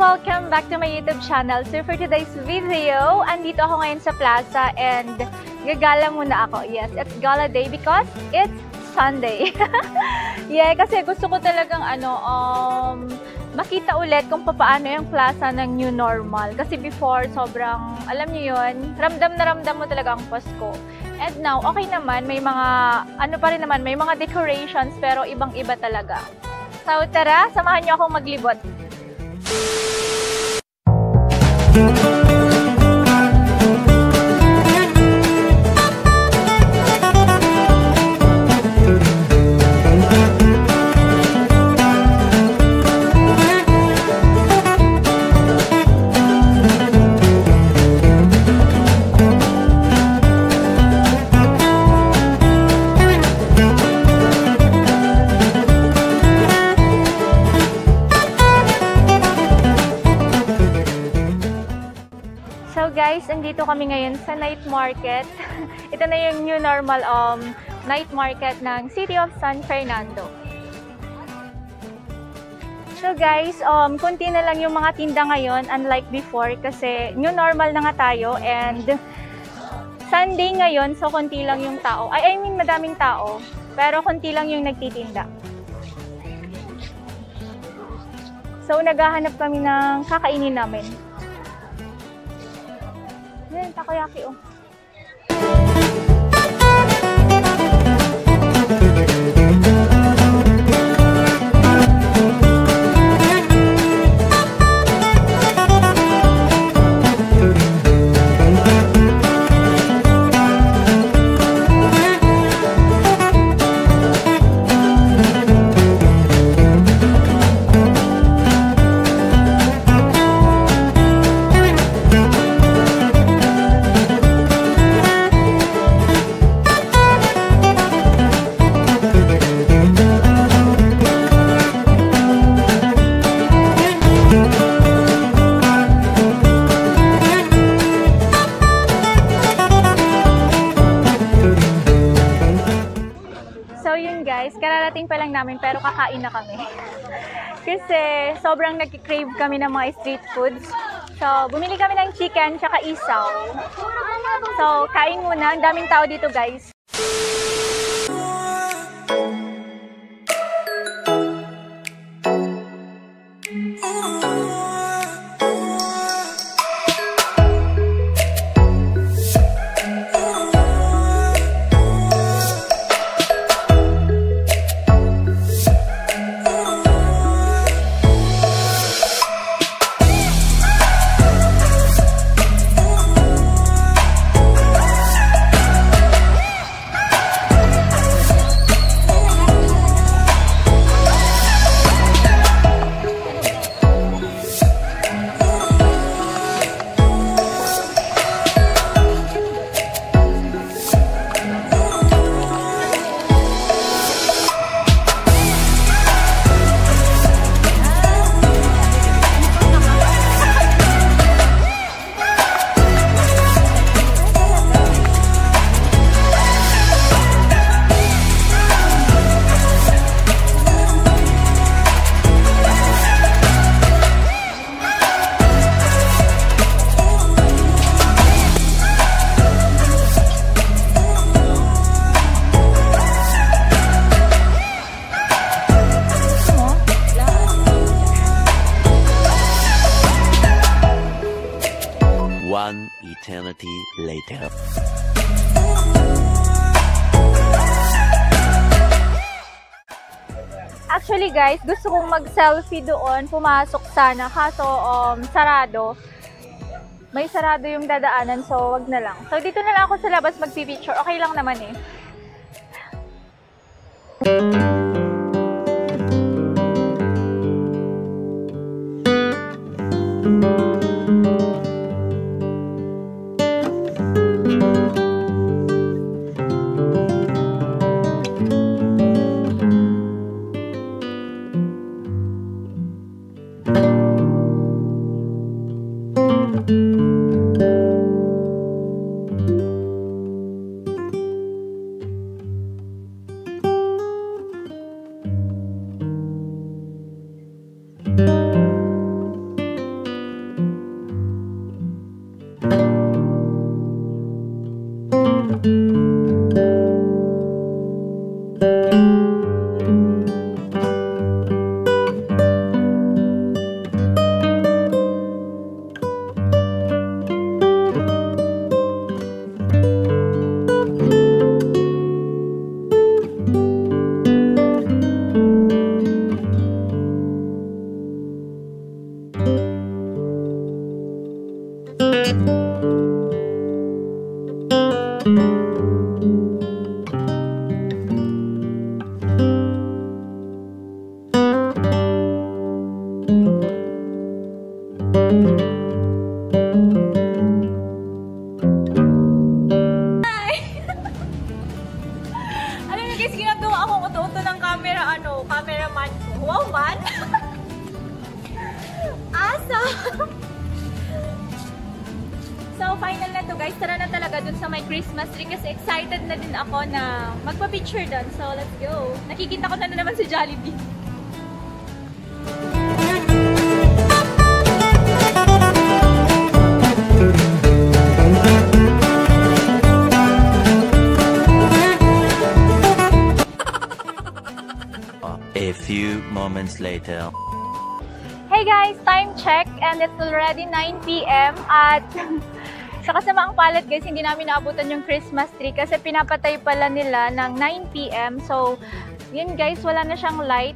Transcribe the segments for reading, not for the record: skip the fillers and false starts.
Welcome back to my YouTube channel. So for today's video, andito ako ngayon sa plaza and gagala muna ako. Yes, it's gala day because it's Sunday. Yeah, kasi gusto ko talagang makita ulit kung paano yung plaza ng new normal. Kasi before, sobrang, alam niyo yun, ramdam na ramdam mo talaga ang Pasko. And now, okay naman, may mga, may mga decorations, pero ibang-iba talaga. So tara, samahan niyo akong maglibot. So guys, andito kami ngayon sa night market. Ito na yung new normal night market ng City of San Fernando. So guys, konti na lang yung mga tinda ngayon, unlike before, kasi new normal na nga tayo and Sunday ngayon, so konti lang yung tao. I mean madaming tao, pero konti lang yung nagtitinda. So naghahanap kami ng kakainin namin. Yan, takoyaki oh. So yun guys, kararating pa lang namin pero kakain na kami. Kasi sobrang nag-crave kami ng mga street foods. So bumili kami ng chicken tsaka isaw. So kain muna, ang daming tao dito guys. One eternity later. Actually guys, gusto kong mag-selfie doon, pumasok sana, kaso sarado. May sarado yung dadaanan, so wag na lang. So dito na lang ako sa labas magpi-picture, okay lang naman eh. cameraman ko. Wow man! Asa! So, final na to guys. Tara na talaga dun sa may Christmas tree kasi excited na din ako na magpa-picture dun. So, let's go. Nakikita ko na naman si Jollibee. A few moments later. Hey guys, time check and it's already 9 PM at sa kasamaang palad guys, hindi namin naabutan yung Christmas tree kasi pinapatay pala nila ng 9 PM. So, yun guys, wala na siyang light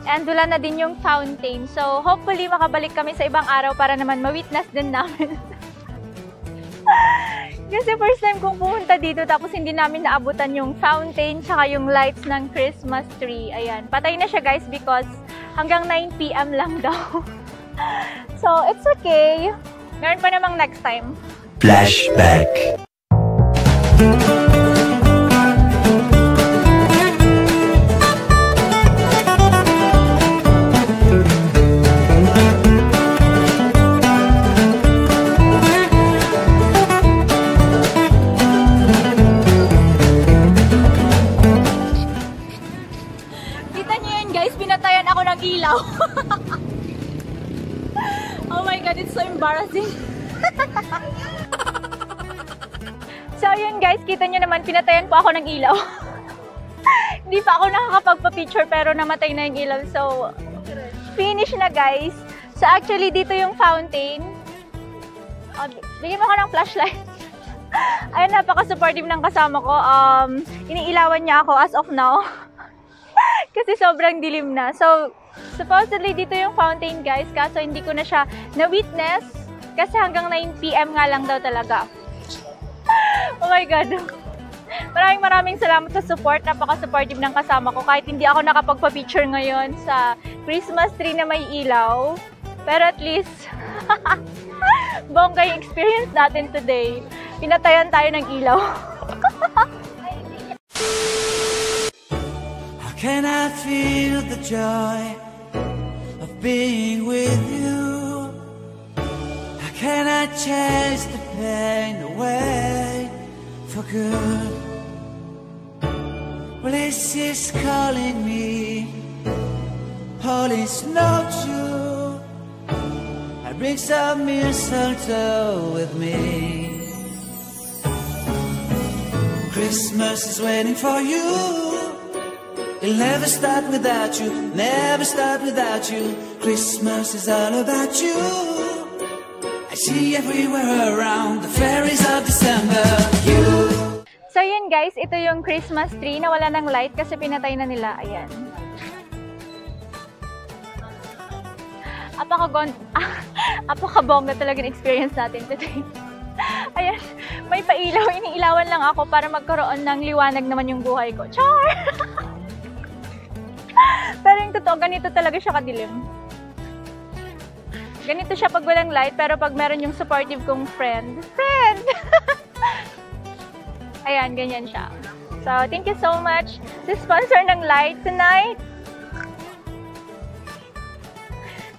and wala na din yung fountain. So, hopefully makabalik kami sa ibang araw para naman ma-witness din namin. Kasi first time kong pumunta dito tapos hindi namin naabutan yung fountain tsaka yung lights ng Christmas tree. Ayan, patay na siya guys because hanggang 9 PM lang daw. So, it's okay. Meron pa namang next time. Flashback. Pinatayan ako ng ilaw. Oh my god, it's so embarrassing. So yun guys, kita nyo naman, pinatayan po ako ng ilaw. Hindi pa ako nakakapagpa-picture pero namatay na yung ilaw. So, finish na guys. So actually, dito yung fountain. Bigyan mo ko ng flashlight. Ayun, napaka-supportive ng kasama ko. Iniilawan niya ako as of now. Kasi sobrang dilim na. So, supposedly dito yung fountain guys. Kaso hindi ko na siya na-witness. Kasi hanggang 9 PM nga lang daw talaga. Oh my God. Maraming salamat sa support. Napaka-supportive ng kasama ko. Kahit hindi ako nakapagpa-picture ngayon sa Christmas tree na may ilaw. Pero at least, bongga yung experience natin today. Pinatayan tayo ng ilaw. Can I feel the joy of being with you? How can I chase the pain away for good? Well, this is calling me, all is not true. I bring some mistletoe with me. Christmas is waiting for you. It'll never start without you, never start without you. Christmas is all about you. I see everywhere around the fairies of December. You. So yun guys, ito yung Christmas tree na wala ng light kasi pinatay na nila. Ayan. Apakabongga talaga ng experience natin today. Ayan, may pailaw. Iniilawan lang ako para magkaroon ng liwanag naman yung buhay ko. Char! Pero yung totoo, ganito talaga siya kadilim. Ganito siya pag walang light, pero pag meron yung supportive kong friend! Ayan, ganyan siya. So, thank you so much sa sponsor ng light tonight.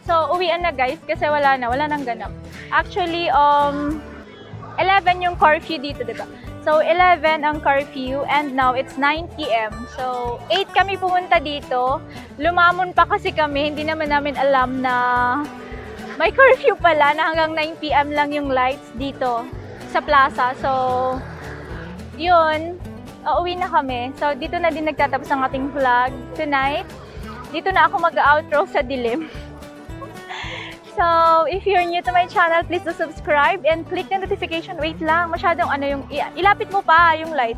So, uwian na guys, kasi wala nang ganap. Actually, 11 yung curfew dito, diba? So, 11 ang curfew and now it's 9 PM. So, 8 kami pumunta dito. Lumamon pa kasi kami. Hindi naman namin alam na may curfew pala na hanggang 9 PM lang yung lights dito sa plaza. So, yun. Uuwi na kami. So, dito na din nagtatapos ang ating vlog tonight. Dito na ako mag-outro sa dilim. So, if you're new to my channel, please do subscribe and click the notification. Wait lang, masyadong yung, ilapit mo pa yung light.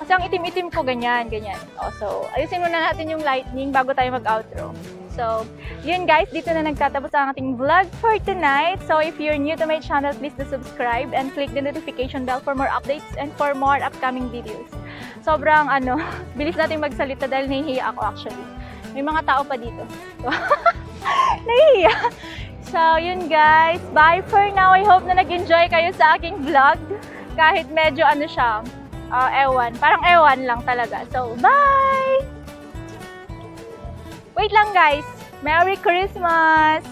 Kasi ang itim-itim ko, ganyan. Oh, so, ayusin muna natin yung lightning bago tayo mag-outro. So, yun guys, dito na nagtatapos ang ating vlog for tonight. So, if you're new to my channel, please do subscribe and click the notification bell for more updates and for more upcoming videos. Sobrang, bilis natin magsalita dahil nahihiya ako actually. May mga tao pa dito. So, nahihiya. So, yun guys. Bye for now. I hope na nag-enjoy kayo sa aking vlog. Kahit medyo ewan. Parang ewan lang talaga. So, bye! Wait lang guys! Merry Christmas!